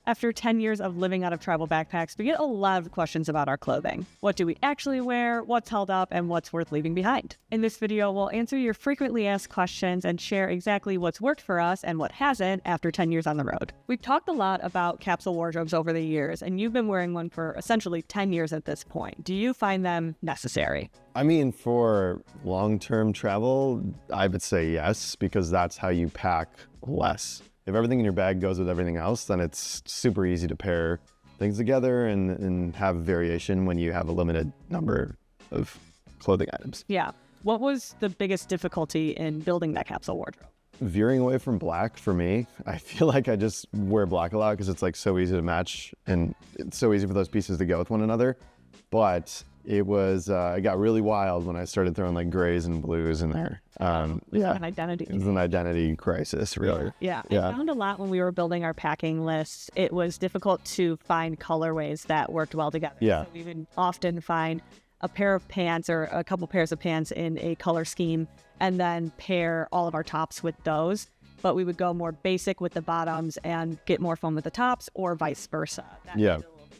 After 10 years of living out of travel backpacks, we get a lot of questions about our clothing. What do we actually wear, what's held up, and what's worth leaving behind? In this video, we'll answer your frequently asked questions and share exactly what's worked for us and what hasn't after 10 years on the road. We've talked a lot about capsule wardrobes over the years, and you've been wearing one for essentially 10 years at this point. Do you find them necessary? I mean, for long-term travel, I would say yes, because that's how you pack less. If everything in your bag goes with everything else, then it's super easy to pair things together and have variation when you have a limited number of clothing items. Yeah. What was the biggest difficulty in building that capsule wardrobe? Veering away from black for me. I feel like I just wear black a lot because it's like so easy to match and it's so easy for those pieces to go with one another. But it got really wild when I started throwing like grays and blues in there. An identity. It was an identity crisis, really. Yeah. I found a lot when we were building our packing list. It was difficult to find colorways that worked well together. Yeah. So we would often find a pair of pants or a couple pairs of pants in a color scheme and then pair all of our tops with those. But we would go more basic with the bottoms and get more foam with the tops or vice versa. That Yeah.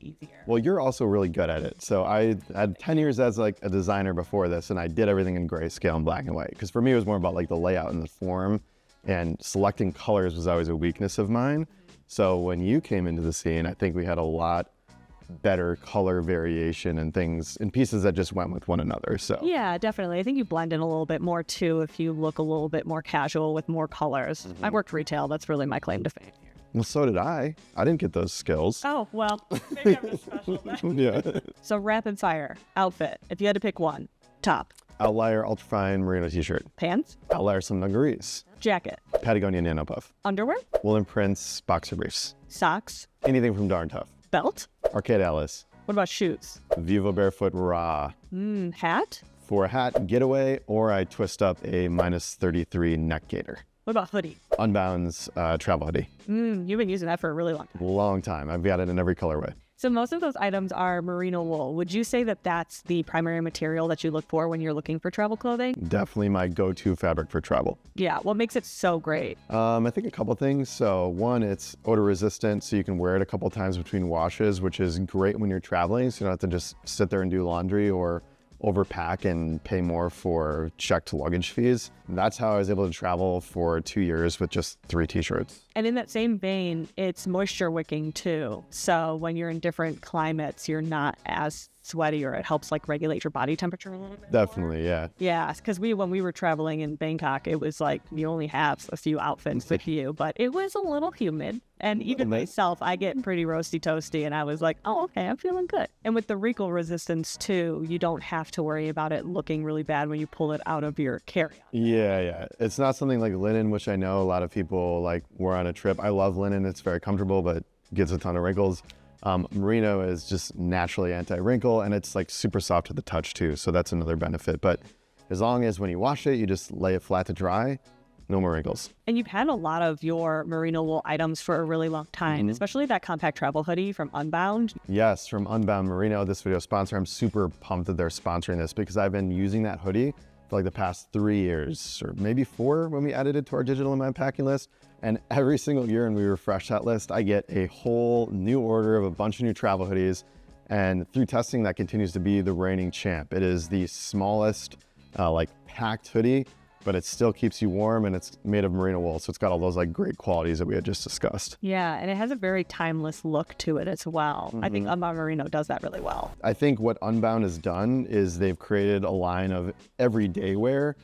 Easier. Well, you're also really good at it. So I had 10 years as like a designer before this, and I did everything in grayscale and black and white. Because for me, it was more about like the layout and the form, and selecting colors was always a weakness of mine. So when you came into the scene, I think we had a lot better color variation and things and pieces that just went with one another. So yeah, definitely. I think you blend in a little bit more too if you look a little bit more casual with more colors. I worked retail. That's really my claim to fame here. Well, so did I. I didn't get those skills. Oh, well, maybe I'm just special then. Yeah. So rapid fire, outfit. If you had to pick one, top. Outlier ultrafine merino t-shirt. Pants. Outlier some dungarees. Jacket. Patagonia nano puff. Underwear. Woolen prints boxer briefs. Socks. Anything from Darn Tough. Belt. Arcade Alice. What about shoes? Vivo Barefoot Raw. Hat. For a hat, getaway, or I twist up a -33 neck gaiter. What about hoodie? UNBOUND's travel hoodie. You've been using that for a really long time. Long time. I've got it in every colorway. So most of those items are merino wool. Would you say that that's the primary material that you look for when you're looking for travel clothing? Definitely my go-to fabric for travel. Yeah. What makes it so great? I think a couple things. So one, it's odor resistant, so you can wear it a couple times between washes, which is great when you're traveling. So you don't have to just sit there and do laundry or overpack and pay more for checked luggage fees. That's how I was able to travel for 2 years with just 3 t-shirts. And in that same vein, it's moisture wicking too. So when you're in different climates, you're not as sweaty, or it helps like regulate your body temperature a little bit. Definitely, yeah. Yeah, because when we were traveling in Bangkok, it was like you only have a few outfits with you, but it was a little humid. And even myself, I get pretty roasty toasty, and I was like, oh, okay, I'm feeling good. And with the wrinkle resistance too, you don't have to worry about it looking really bad when you pull it out of your carry-on. Yeah. It's not something like linen, which I know a lot of people like wore on a trip. I love linen. It's very comfortable, but gets a ton of wrinkles. Merino is just naturally anti-wrinkle, and it's like super soft to the touch too. So that's another benefit. But as long as when you wash it, you just lay it flat to dry, no more wrinkles. And you've had a lot of your merino wool items for a really long time, especially that compact travel hoodie from UNBOUND. Yes, from UNBOUND Merino, this video sponsor. I'm super pumped that they're sponsoring this because I've been using that hoodie for like the past 3 years, or maybe 4 when we added it to our digital and my packing list. And every single year when we refresh that list, I get a whole new order of a bunch of new travel hoodies. And through testing, that continues to be the reigning champ. It is the smallest like packed hoodie, but it still keeps you warm, and it's made of merino wool. So it's got all those like great qualities that we had just discussed. Yeah, and it has a very timeless look to it as well. I think UNBOUND Merino does that really well. I think what UNBOUND has done is they've created a line of everyday wear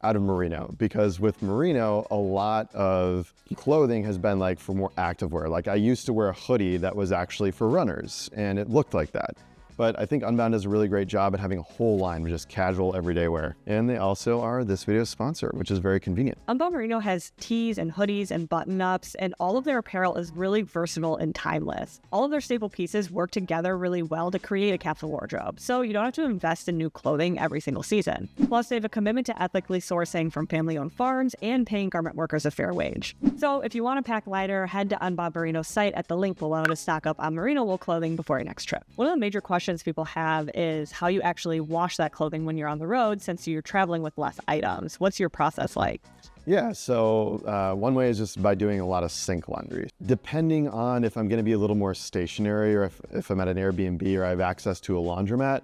out of merino, because with merino, a lot of clothing has been like for more active wear. Like I used to wear a hoodie that was actually for runners, and it looked like that. But I think UNBOUND does a really great job at having a whole line of just casual everyday wear. And they also are this video's sponsor, which is very convenient. UNBOUND Merino has tees and hoodies and button-ups, and all of their apparel is really versatile and timeless. All of their staple pieces work together really well to create a capsule wardrobe, so you don't have to invest in new clothing every single season. Plus, they have a commitment to ethically sourcing from family-owned farms and paying garment workers a fair wage. So if you want to pack lighter, head to UNBOUND Merino's site at the link below to stock up on merino wool clothing before your next trip. One of the major questions people have is how you actually wash that clothing when you're on the road, since you're traveling with less items. What's your process like? Yeah, so one way is just by doing a lot of sink laundry. Depending on if I'm gonna be a little more stationary or if I'm at an Airbnb or I have access to a laundromat,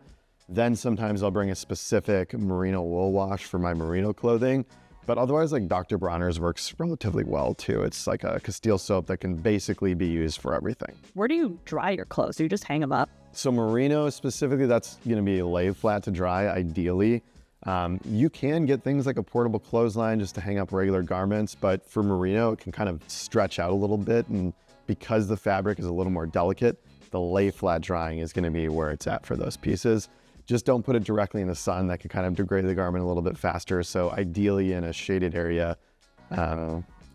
then sometimes I'll bring a specific merino wool wash for my merino clothing. But otherwise, like Dr. Bronner's works relatively well too. It's like a Castile soap that can basically be used for everything. Where do you dry your clothes? Do you just hang them up? So merino specifically, that's gonna be laid flat to dry ideally. You can get things like a portable clothesline just to hang up regular garments, but for merino, it can kind of stretch out a little bit. And because the fabric is a little more delicate, the lay flat drying is gonna be where it's at for those pieces. Just don't put it directly in the sun. That can kind of degrade the garment a little bit faster. So ideally in a shaded area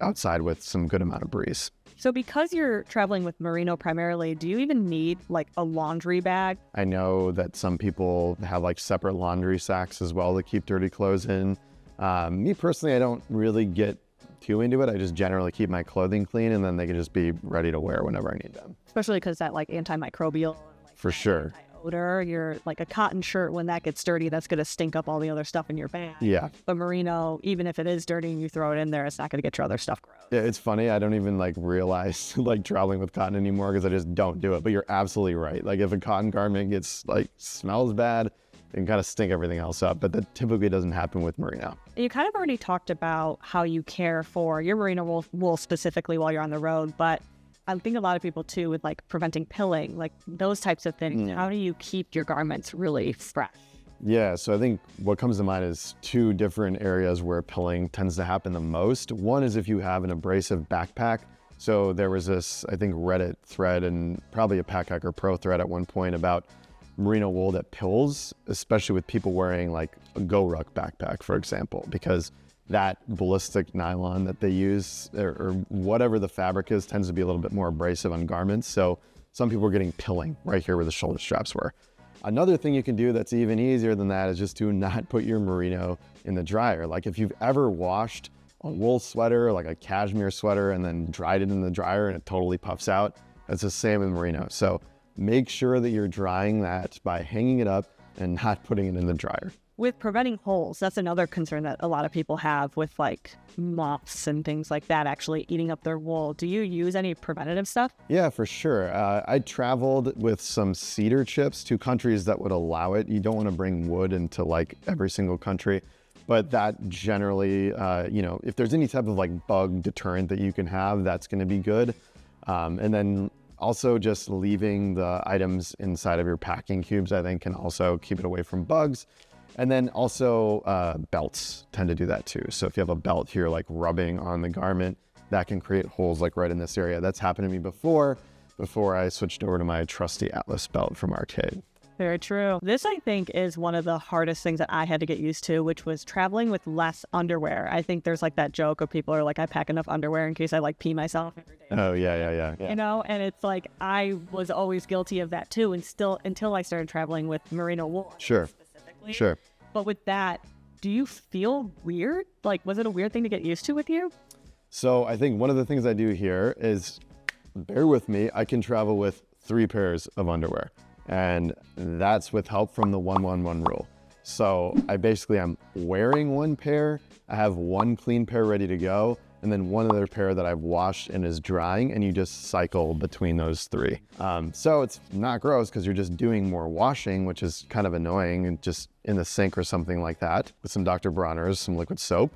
outside with some good amount of breeze. So because you're traveling with merino primarily, do you even need like a laundry bag? I know that some people have like separate laundry sacks as well to keep dirty clothes in. Me personally, I don't really get too into it. I just generally keep my clothing clean and then they can just be ready to wear whenever I need them. Especially because that like antimicrobial. Like, For sure. Odor, you're like a cotton shirt, when that gets dirty, that's going to stink up all the other stuff in your bag. Yeah. But merino, even if it is dirty and you throw it in there, it's not going to get your other stuff gross. Yeah, it's funny. I don't even like realize like traveling with cotton anymore because I just don't do it. But you're absolutely right. Like if a cotton garment gets like smells bad, it can kind of stink everything else up. But that typically doesn't happen with merino. You kind of already talked about how you care for your merino wool specifically while you're on the road, but I think a lot of people too with like preventing pilling, like those types of things. Yeah. How do you keep your garments really fresh? Yeah, so I think what comes to mind is two different areas where pilling tends to happen the most. One is if you have an abrasive backpack. So there was this, I think, Reddit thread and probably a Pack Hacker Pro thread at one point about merino wool that pills, especially with people wearing like a Go Ruck backpack, for example, because that ballistic nylon that they use or whatever the fabric is tends to be a little bit more abrasive on garments. So some people are getting pilling right here where the shoulder straps were. Another thing you can do that's even easier than that is just to not put your merino in the dryer. Like if you've ever washed a wool sweater, like a cashmere sweater, and then dried it in the dryer and it totally puffs out, that's the same with merino. So make sure that you're drying that by hanging it up and not putting it in the dryer. With preventing holes, that's another concern that a lot of people have with like moths and things like that actually eating up their wool. Do you use any preventative stuff? Yeah, for sure. I traveled with some cedar chips to countries that would allow it. You don't want to bring wood into like every single country, but that generally, if there's any type of like bug deterrent that you can have, that's going to be good. And then also just leaving the items inside of your packing cubes, I think can also keep it away from bugs. And then also belts tend to do that too. So if you have a belt here like rubbing on the garment, that can create holes like right in this area. That's happened to me before I switched over to my trusty Atlas belt from Arcade. Very true. This, I think, is one of the hardest things that I had to get used to, which was traveling with less underwear. I think there's like that joke of people are like, I pack enough underwear in case I like pee myself every day. Oh, yeah. You know, and it's like, I was always guilty of that too. And still, until I started traveling with merino wool. Sure. Specifically. Sure. But with that, do you feel weird? Like, was it a weird thing to get used to with you? So I think one of the things I do here is, bear with me, I can travel with 3 pairs of underwear. And that's with help from the 1-1-1 rule. So I'm wearing 1 pair, I have 1 clean pair ready to go, and then 1 other pair that I've washed and is drying, and you just cycle between those 3. So it's not gross because you're just doing more washing, which is kind of annoying, and just in the sink or something like that with some Dr. Bronner's, some liquid soap.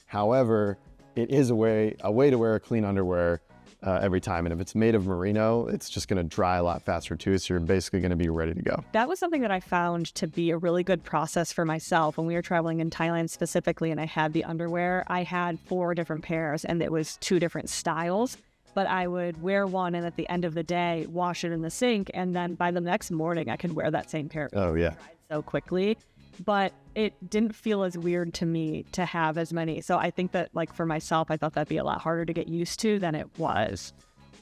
However, it is a way to wear clean underwear every time. And if it's made of merino, it's just going to dry a lot faster too. So you're basically going to be ready to go. That was something that I found to be a really good process for myself when we were traveling in Thailand specifically, and I had the underwear. I had 4 different pairs and it was 2 different styles, but I would wear one and at the end of the day, wash it in the sink. And then by the next morning, I could wear that same pair. Oh yeah. Dried so quickly. But it didn't feel as weird to me to have as many. So I think that like for myself, I thought that'd be a lot harder to get used to than it was.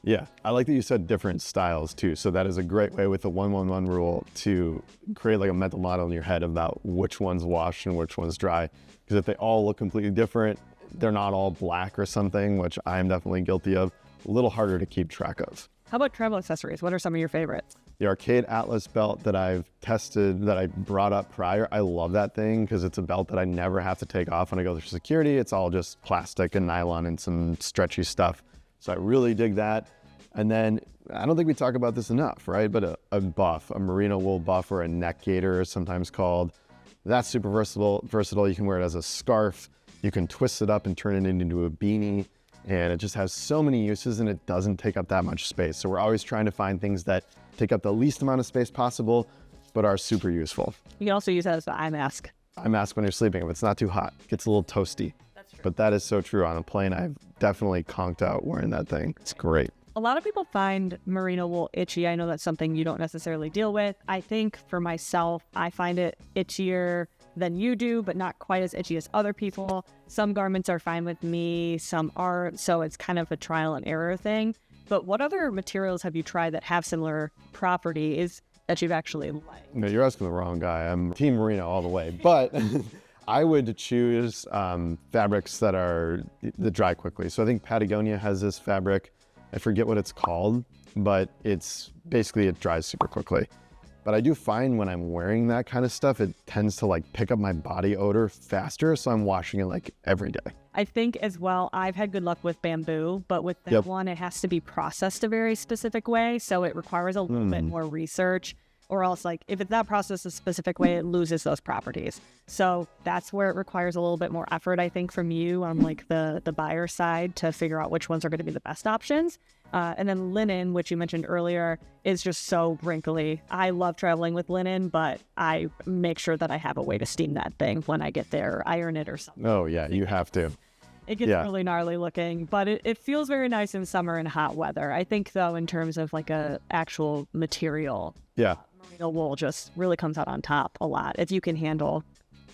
Yeah, I like that you said different styles too. So that is a great way with the 1-1-1 rule to create like a mental model in your head about which one's washed and which one's dry. Because if they all look completely different, they're not all black or something, which I'm definitely guilty of, a little harder to keep track of. How about travel accessories? What are some of your favorites? The Arcade Atlas belt that I've tested, that I brought up prior, I love that thing because it's a belt that I never have to take off when I go through security. It's all just plastic and nylon and some stretchy stuff. So I really dig that. And then I don't think we talk about this enough, right? But a buff, a merino wool buff, or a neck gaiter, sometimes called. That's super versatile. You can wear it as a scarf. You can twist it up and turn it into a beanie. And it just has so many uses, and it doesn't take up that much space. So we're always trying to find things that take up the least amount of space possible, but are super useful. You can also use that as an eye mask. Eye mask when you're sleeping. If it's not too hot, it gets a little toasty. That's true. But that is so true. On a plane, I've definitely conked out wearing that thing. It's great. A lot of people find merino wool itchy. I know that's something you don't necessarily deal with. I think for myself, I find it itchier than you do, but not quite as itchy as other people. Some garments are fine with me, some aren't. So it's kind of a trial and error thing. But what other materials have you tried that have similar properties that you've actually liked? No, you're asking the wrong guy. I'm team merino all the way. But I would choose fabrics that dry quickly. So I think Patagonia has this fabric. I forget what it's called, but it's basically, it dries super quickly. But I do find when I'm wearing that kind of stuff, it tends to like pick up my body odor faster. So I'm washing it like every day. I think as well, I've had good luck with bamboo, but with that one, it has to be processed a very specific way. So it requires a little bit more research, or else like if it's not processed a specific way, it loses those properties. So that's where it requires a little bit more effort, I think, from you on like the buyer side to figure out which ones are going to be the best options. And then linen, which you mentioned earlier, is just so wrinkly. I love traveling with linen, but I make sure that I have a way to steam that thing when I get there, iron it or something. Oh yeah, you have to. It gets really gnarly looking, but it feels very nice in summer and hot weather. I think though, in terms of like a actual material, merino wool just really comes out on top a lot if you can handle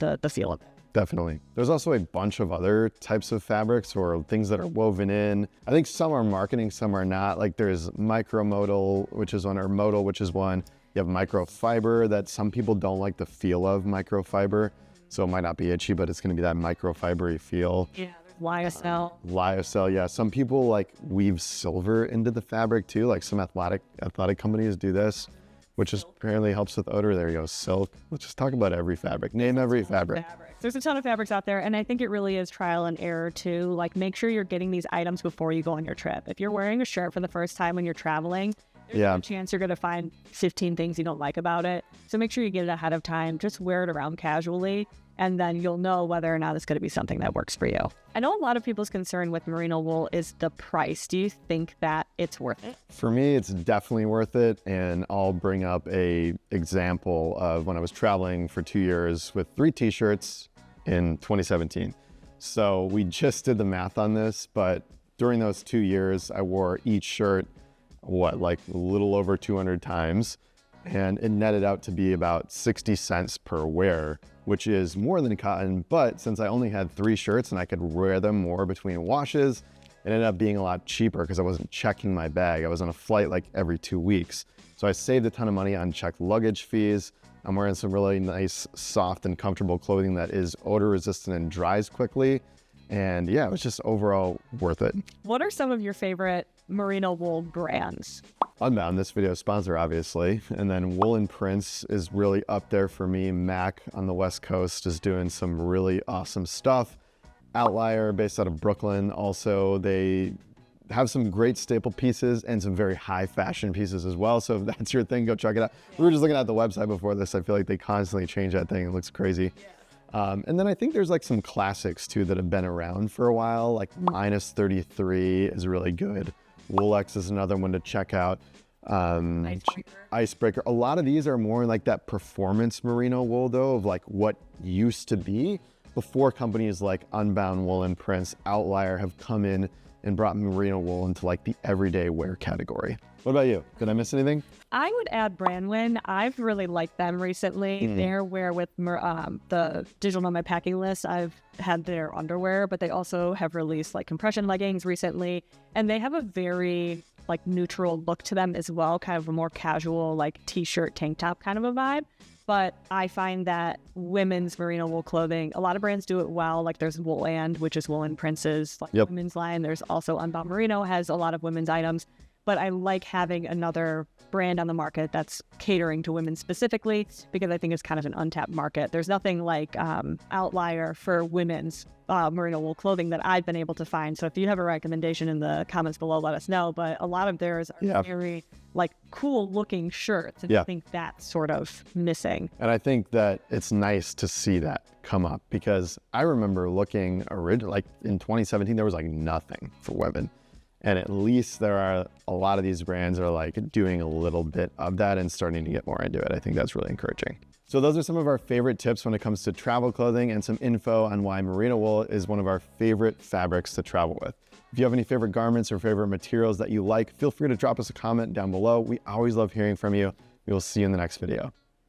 the feel of it. Definitely. There's also a bunch of other types of fabrics or things that are woven in. I think some are marketing, some are not. Like there's micromodal, which is one, or modal, which is one. You have microfiber that some people don't like the feel of microfiber. So it might not be itchy, but it's going to be that microfibery feel. Yeah, there's lyocell. Lyocell, yeah. Some people like weave silver into the fabric too. Like some athletic companies do this, which is apparently helps with odor. There you go, silk. Let's just talk about every fabric. Name every fabric. There's a ton of fabrics out there, and I think it really is trial and error too. Like make sure you're getting these items before you go on your trip. If you're wearing a shirt for the first time when you're traveling, there's a chance you're going to find 15 things you don't like about it. So make sure you get it ahead of time. Just wear it around casually, and then you'll know whether or not it's going to be something that works for you. I know a lot of people's concern with merino wool is the price. Do you think that it's worth it? For me, it's definitely worth it. And I'll bring up a example of when I was traveling for 2 years with 3 t-shirts in 2017. So we just did the math on this, but during those 2 years, I wore each shirt, like a little over 200 times. And it netted out to be about 60 cents per wear, which is more than cotton. But since I only had 3 shirts and I could wear them more between washes, it ended up being a lot cheaper because I wasn't checking my bag. I was on a flight like every 2 weeks. So I saved a ton of money on checked luggage fees. I'm wearing some really nice, soft and comfortable clothing that is odor resistant and dries quickly. And yeah, it was just overall worth it. What are some of your favorite merino wool brands? UNBOUND, this video sponsor, obviously. And then Woolen Prince is really up there for me. Mac on the West Coast is doing some really awesome stuff. Outlier, based out of Brooklyn, also, they have some great staple pieces and some very high fashion pieces as well. So if that's your thing, go check it out. We were just looking at the website before this. I feel like they constantly change that thing. It looks crazy. And then I think there's like some classics too that have been around for a while, like Minus 33 is really good. Woolex is another one to check out. Icebreaker. A lot of these are more like that performance merino wool though, of like what used to be before companies like UNBOUND, Woolen Prince, Outlier have come in and brought merino wool into like the everyday wear category. What about you? Did I miss anything? I would add Brandwin. I've really liked them recently. They're where with the digital nomad packing list, I've had their underwear, but they also have released like compression leggings recently. And they have a very like neutral look to them as well, kind of a more casual like t-shirt, tank top kind of a vibe. But I find that women's merino wool clothing, a lot of brands do it well. Like there's Wooland, which is Woolen Prince's like women's line. There's also UNBOUND Merino has a lot of women's items. but I like having another brand on the market that's catering to women specifically, because I think it's kind of an untapped market. There's nothing like outlier for women's merino wool clothing that I've been able to find. So if you have a recommendation in the comments below, let us know. But a lot of theirs are very like cool looking shirts, and I think that's sort of missing. And I think that it's nice to see that come up, because I remember looking like in 2017, there was like nothing for women. And at least there are a lot of these brands are like doing a little bit of that and starting to get more into it. I think that's really encouraging. So those are some of our favorite tips when it comes to travel clothing, and some info on why merino wool is one of our favorite fabrics to travel with. If you have any favorite garments or favorite materials that you like, feel free to drop us a comment down below. We always love hearing from you. We will see you in the next video.